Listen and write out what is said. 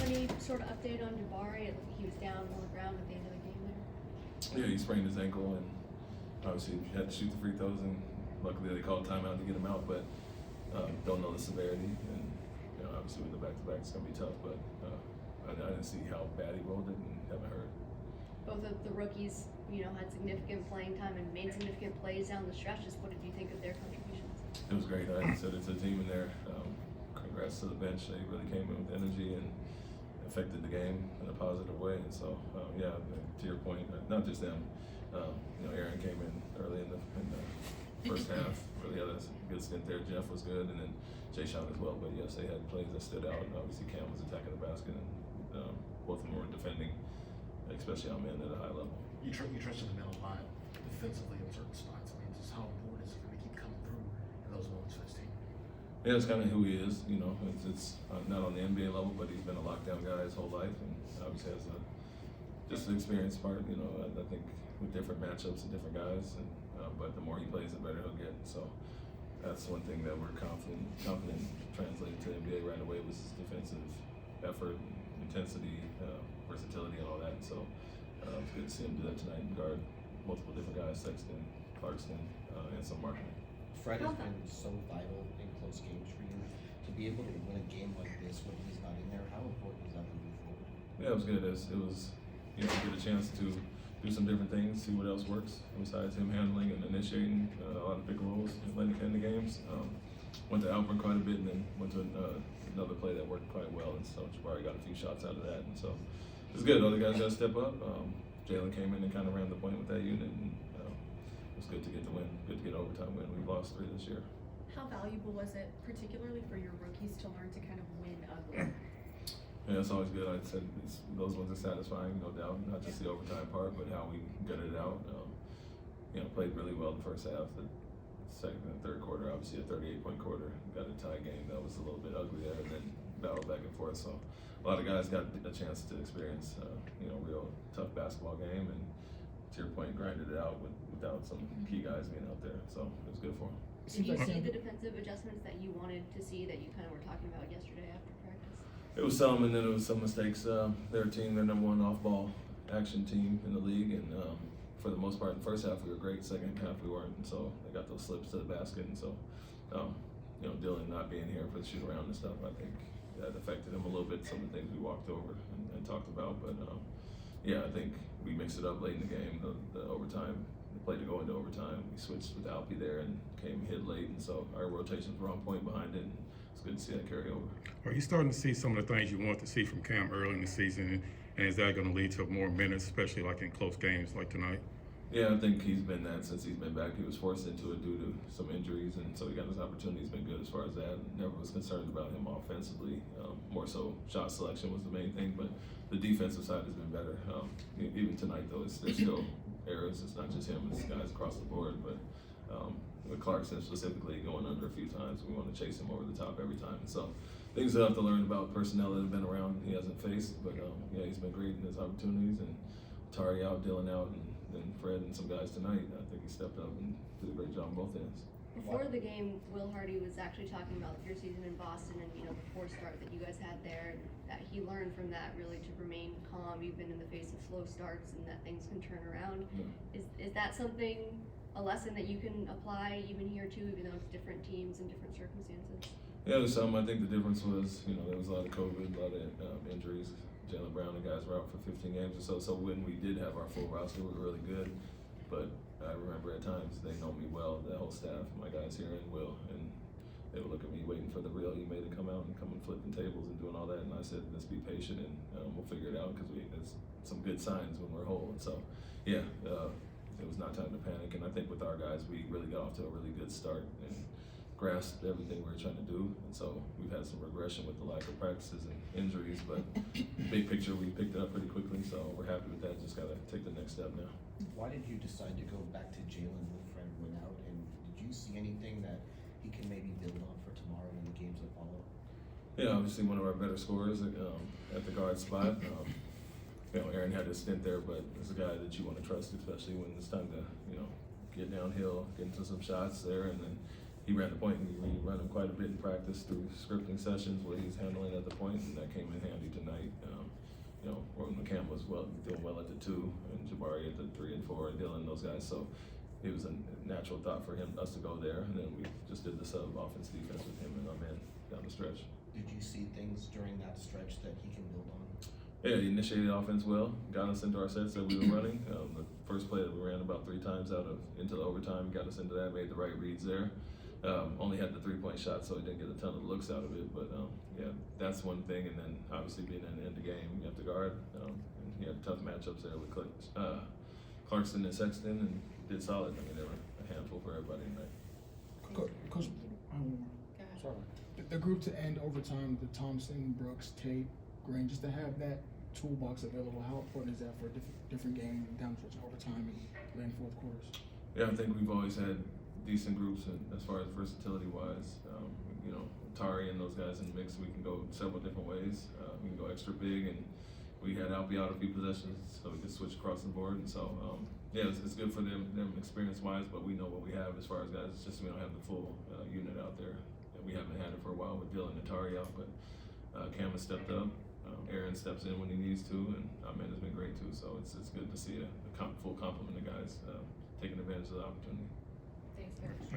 any sort of update on Jabari? He was down on the ground at the end of the game there. Yeah, he sprained his ankle, and obviously he had to shoot the free throws, and luckily they called timeout to get him out, but don't know the severity, and obviously with the back-to-back it's going to be tough, but I didn't see how bad he rolled it and haven't heard. Both of the rookies, had significant playing time and made significant plays down the stretches. What did you think of their contributions? It was great. I said it's a team in there. Congrats to the bench. They really came in with energy and affected the game in a positive way. And so, to your point, not just them. Aaron came in early in the first half. Really had a good stint there. Jeff was good, and then Jay Sean as well. But yes, they had plays that stood out. And obviously, Cam was attacking the basket, and both of them were defending, especially on men at a high level. You trusted the middle a lot defensively in certain spots. I mean, just how important is it for him to keep coming through in those moments for this team? Yeah, it's kind of who he is. It's not on the NBA level, but he's been a lockdown guy his whole life, and obviously has just an experience part. I think with different matchups and different guys, and but the more he plays, the better he'll get. So that's one thing that we're confident translated to the NBA right away was his defensive effort, intensity, versatility, and all that. So it's good to see him do that tonight and guard multiple different guys, Sexton, Clarkson, and some marketing. Fred has been so vital in close games for you. To be able to win a game like this when he's not in there, how important is that moving forward? Yeah, it was good. It was get a chance to do some different things, see what else works besides him handling and initiating a lot of big roles in the games. Went to Alburn quite a bit, and then went to another play that worked quite well, and so Jabari got a few shots out of that, and so it was good. Other guys got to step up. Jalen came in and kind of ran the point with that unit, and it was good to get the win, good to get overtime win. We've lost 3 this year. How valuable was it, particularly for your rookies, to learn to kind of win ugly? Yeah, it's always good. I said those ones are satisfying, no doubt. Not just the overtime part, but how we gutted it out. Played really well in the first half. The second and third quarter, obviously a 38-point quarter, got a tie game that was a little bit ugly there, and then battled back and forth. So a lot of guys got a chance to experience, real tough basketball game, and to your point, grinded it out without some key guys being out there. So it was good for them. Did you see the defensive adjustments that you wanted to see that you kind of were talking about yesterday after practice? It was some, and then it was some mistakes. Their team, their number 1 off-ball action team in the league, and for the most part, in the first half we were great. Second half we weren't, and so they got those slips to the basket, and so Dylan not being here for the shoot around and stuff, I think that affected him a little bit. Some of the things we walked over and talked about, but I think we mixed it up late in the game. The overtime, the play to go into overtime, we switched with Alpi there and hit late, and so our rotations were on point behind it. And it's good to see that carry over. Are you starting to see some of the things you want to see from Cam early in the season, and is that going to lead to more minutes, especially like in close games like tonight? Yeah, I think he's been that since he's been back. He was forced into it due to some injuries, and so he got his opportunity. He's been good as far as that. Never was concerned about him offensively. More so shot selection was the main thing, but the defensive side has been better. Even tonight, though, there's still errors. It's not just him, it's guys across the board. But with Clarkson specifically going under a few times, we want to chase him over the top every time. And so things that I have to learn about personnel that have been around he hasn't faced. But he's been great in his opportunities, and Tari out, Dylan out, and then Fred and some guys tonight. I think he stepped up and did a great job on both ends. Before the game, Will Hardy was actually talking about your season in Boston and the poor start that you guys had there, and that he learned from that really to remain calm even in the face of slow starts, and that things can turn around. Yeah. Is that something, a lesson that you can apply even here too, even though it's different teams and different circumstances? Yeah, there's some. I think the difference was, there was a lot of COVID, a lot of injuries. Jaylen Brown and guys were out for 15 games or so. So when we did have our full roster, we were really good. But I remember at times they know me well, the whole staff, my guys here and Will, and they would look at me waiting for the real Ime to come out and come and flipping tables and doing all that. And I said, let's be patient and we'll figure it out because there's some good signs when we're whole. And so, it was not time to panic. And I think with our guys, we really got off to a really good start and grasped everything we were trying to do. And so we've had some regression with the lack of practices and injuries, but big picture, we picked it up pretty quickly. So we're happy with that. Just got to take the next step now. Why did you decide to go back to Jalen when Fred went out? And did you see anything that he can maybe build on for tomorrow in the games that follow? Yeah, obviously one of our better scorers at the guard spot. Aaron had his stint there, but it's a guy that you want to trust, especially when it's time to, get downhill, get into some shots there, and then he ran the point, and we ran him quite a bit in practice through scripting sessions where he's handling at the point, and that came in handy tonight. You know, Roden McCam was doing well at the 2, and Jabari at the 3 and 4, and Dylan, those guys. So it was a natural thought for us to go there, and then we just did the sub offense defense with him and our man down the stretch. Did you see things during that stretch that he can build on? Yeah, he initiated offense well, got us into our sets that we were running. The first play that we ran about 3 times into the overtime, got us into that, made the right reads there. Only had the 3-point shot, so he didn't get a ton of looks out of it. But yeah, that's one thing. And then obviously being in the end of the game, you have to guard. And he had tough matchups there with Clarkson and Sexton, and did solid. I mean, they were a handful for everybody tonight. Coach, Go ahead. sorry. The group to end overtime, the Thompson, Brooks, Tate, Green, just to have that toolbox available, how important is that for a different game down the stretch in overtime and late fourth quarters? Yeah, I think we've always had decent groups, and as far as versatility wise, you know, Tari and those guys in the mix, we can go several different ways. We can go extra big, and we had Alpi out a few possessions, so we could switch across the board. And so, yeah, it's good for them experience wise, but we know what we have as far as guys. It's just we don't have the full unit out there. And we haven't had it for a while with Dylan and Tari out, but Cam has stepped up. Aaron steps in when he needs to, and our man has been great too. So it's good to see a full complement of guys taking advantage of the opportunity. Thanks, Coach. Thank you.